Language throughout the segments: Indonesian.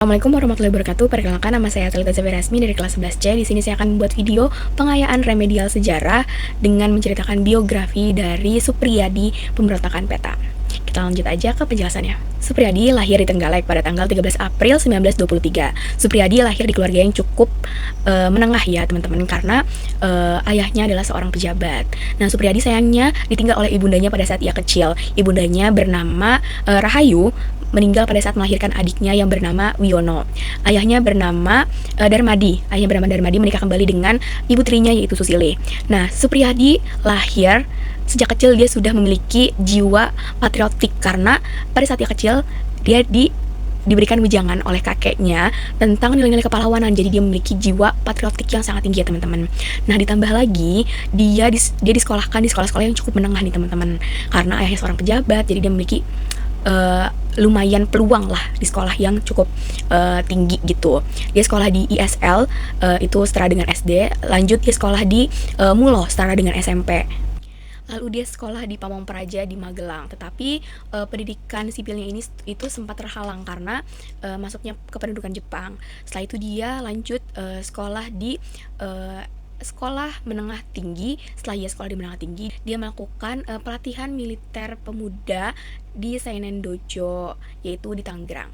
Assalamualaikum warahmatullahi wabarakatuh. Perkenalkan, nama saya Talita Zaberasmi dari kelas 11C. Di sini saya akan membuat video pengayaan remedial sejarah dengan menceritakan biografi dari Supriyadi pemberontakan peta. Kita lanjut aja ke penjelasannya. Supriyadi lahir di Trenggalek pada tanggal 13 April 1923. Supriyadi lahir di keluarga yang cukup menengah ya teman-teman, karena ayahnya adalah seorang pejabat. Nah, Supriyadi sayangnya ditinggal oleh ibundanya pada saat ia kecil. Ibundanya bernama Rahayu, meninggal pada saat melahirkan adiknya yang bernama Wiono. Ayahnya bernama Darmadi. Ayahnya bernama Darmadi menikah kembali dengan ibu tirinya yaitu Susile. Nah, Supriyadi lahir sejak kecil dia sudah memiliki jiwa patriotik, karena pada saat dia kecil dia diberikan wejangan oleh kakeknya tentang nilai-nilai kepahlawanan. Jadi dia memiliki jiwa patriotik yang sangat tinggi ya teman-teman. Nah, ditambah lagi dia disekolahkan di sekolah-sekolah yang cukup menengah nih teman-teman, karena ayahnya seorang pejabat. Jadi dia memiliki lumayan peluang lah di sekolah yang cukup tinggi gitu. Dia sekolah di ISL, itu setara dengan SD. Lanjut dia sekolah di Mulo, setara dengan SMP. Lalu dia sekolah di Pamong Praja di Magelang. Tetapi pendidikan sipilnya ini itu sempat terhalang karena masuknya ke pendudukan Jepang. Setelah itu dia lanjut sekolah di sekolah menengah tinggi. Setelah dia sekolah di menengah tinggi, dia melakukan pelatihan militer pemuda di Seinen Dojo, yaitu di Tangerang.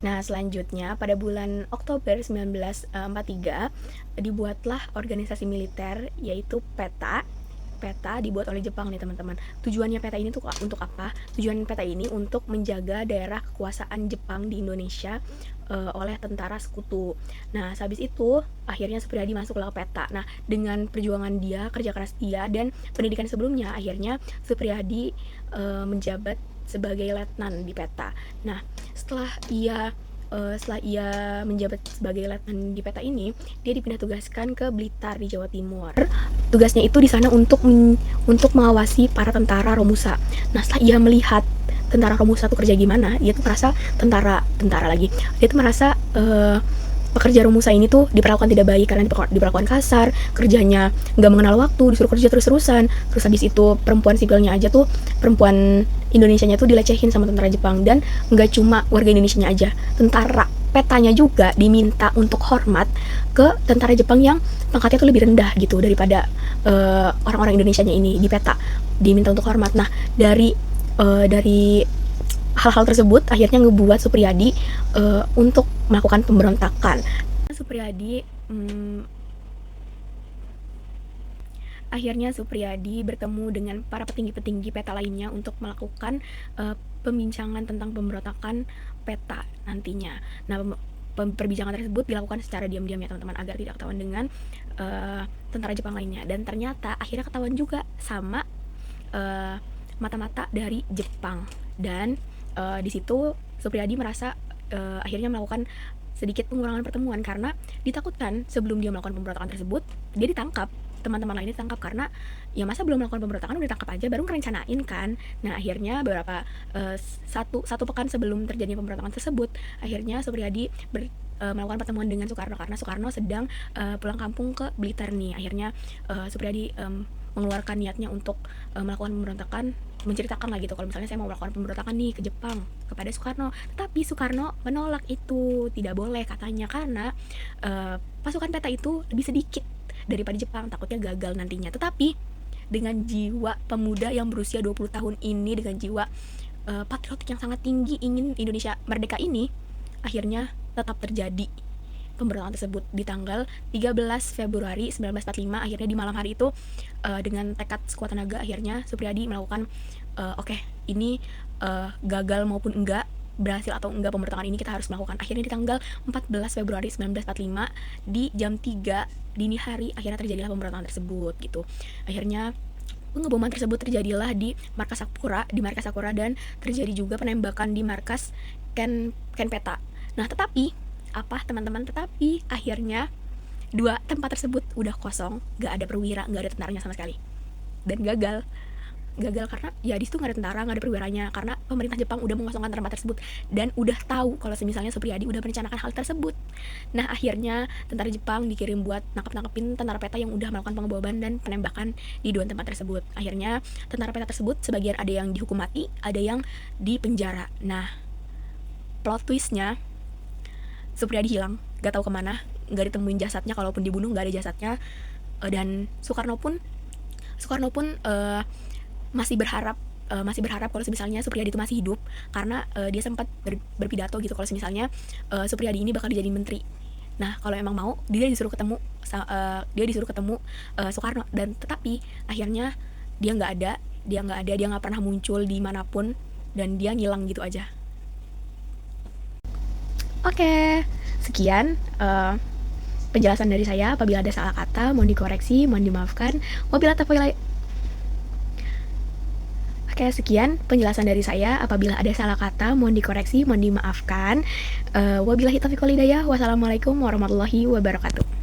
Nah, selanjutnya pada bulan Oktober 1943 dibuatlah organisasi militer yaitu PETA. PETA dibuat oleh Jepang nih teman-teman. Tujuannya PETA ini tuh untuk apa? Tujuan PETA ini untuk menjaga daerah kekuasaan Jepang di Indonesia oleh tentara sekutu. Nah, habis itu akhirnya Supriyadi masuk ke PETA. Nah, dengan perjuangan dia, kerja keras dia, dan pendidikan sebelumnya, akhirnya Supriyadi menjabat sebagai letnan di PETA. Nah, setelah ia menjabat sebagai letnan di PETA ini, dia dipindah tugaskan ke Blitar di Jawa Timur. Tugasnya itu di sana untuk mengawasi para tentara Romusa. Nah, setelah ia melihat tentara Romusa tuh kerja gimana, dia tuh merasa dia tuh merasa pekerja Romusa ini tuh diperlakukan tidak baik karena diperlakukan kasar, kerjanya nggak mengenal waktu, disuruh kerja terus-terusan. Terus habis itu perempuan sipilnya aja tuh, perempuan Indonesianya tuh dilecehin sama tentara Jepang. Dan nggak cuma warga Indonesianya aja, tentara petanya juga diminta untuk hormat ke tentara Jepang yang pangkatnya tuh lebih rendah gitu daripada orang-orang Indonesianya ini di peta, diminta untuk hormat. Nah, dari hal-hal tersebut akhirnya ngebuat Supriyadi untuk melakukan pemberontakan. Akhirnya Supriyadi bertemu dengan para petinggi-petinggi peta lainnya untuk melakukan pembincangan tentang pemberontakan peta nantinya. Nah, perbincangan tersebut dilakukan secara diam-diam ya teman-teman, agar tidak ketahuan dengan tentara Jepang lainnya. Dan ternyata akhirnya ketahuan juga sama mata-mata dari Jepang. Dan di situ Supriyadi merasa akhirnya melakukan sedikit pengurangan pertemuan, karena ditakutkan sebelum dia melakukan pemberontakan tersebut dia ditangkap, teman-teman lainnya ditangkap, karena ya masa belum melakukan pemberontakan udah ditangkap aja, baru ngerencanain kan. Nah, akhirnya beberapa satu pekan sebelum terjadi pemberontakan tersebut, akhirnya Supriyadi melakukan pertemuan dengan Soekarno, karena Soekarno sedang pulang kampung ke Blitar nih. Akhirnya Supriyadi mengeluarkan niatnya untuk melakukan pemberontakan, menceritakan lah gitu kalau misalnya saya mau melakukan pemberontakan nih ke Jepang kepada Soekarno. Tetapi Soekarno menolak itu, tidak boleh katanya, karena pasukan peta itu lebih sedikit daripada Jepang, takutnya gagal nantinya. Tetapi dengan jiwa pemuda yang berusia 20 tahun ini, dengan jiwa patriotik yang sangat tinggi, ingin Indonesia merdeka ini, akhirnya tetap terjadi pemberontakan tersebut di tanggal 13 Februari 1945. Akhirnya di malam hari itu dengan tekad sekuat tenaga, akhirnya Supriyadi melakukan oke, ini gagal maupun enggak, berhasil atau enggak pemberontakan ini, kita harus melakukan. Akhirnya di tanggal 14 Februari 1945 di jam 3 dini hari akhirnya terjadilah pemberontakan tersebut gitu. Akhirnya pengeboman tersebut terjadilah di markas Sakura, dan terjadi juga penembakan di markas Ken Peta. Nah, tetapi teman-teman, akhirnya dua tempat tersebut udah kosong, gak ada perwira, gak ada tentaranya sama sekali, dan gagal karena ya di situ gak ada tentara, gak ada perwiranya, karena pemerintah Jepang udah mengosongkan tempat tersebut dan udah tahu kalau misalnya Supriyadi udah merencanakan hal tersebut. Nah, akhirnya tentara Jepang dikirim buat nangkepin tentara peta yang udah melakukan pengeboman dan penembakan di dua tempat tersebut. Akhirnya tentara peta tersebut sebagian ada yang dihukum mati, ada yang dipenjara. Nah, plot twistnya Supriyadi hilang, gak tahu kemana, gak ditemuin jasadnya, kalaupun dibunuh gak ada jasadnya. Dan Soekarno pun masih berharap kalau misalnya Supriyadi itu masih hidup, karena dia sempat berpidato gitu kalau misalnya Supriyadi ini bakal dijadiin menteri. Nah, kalau emang mau, dia disuruh ketemu Soekarno, dan tetapi akhirnya dia nggak pernah muncul dimanapun, dan dia ngilang gitu aja. Oke, sekian penjelasan dari saya. Apabila ada salah kata, mohon dikoreksi, mohon dimaafkan. Oke, sekian penjelasan dari saya. Apabila ada salah kata, mohon dikoreksi, mohon dimaafkan. Wabillahi taufiq wal hidayah. Wassalamualaikum warahmatullahi wabarakatuh.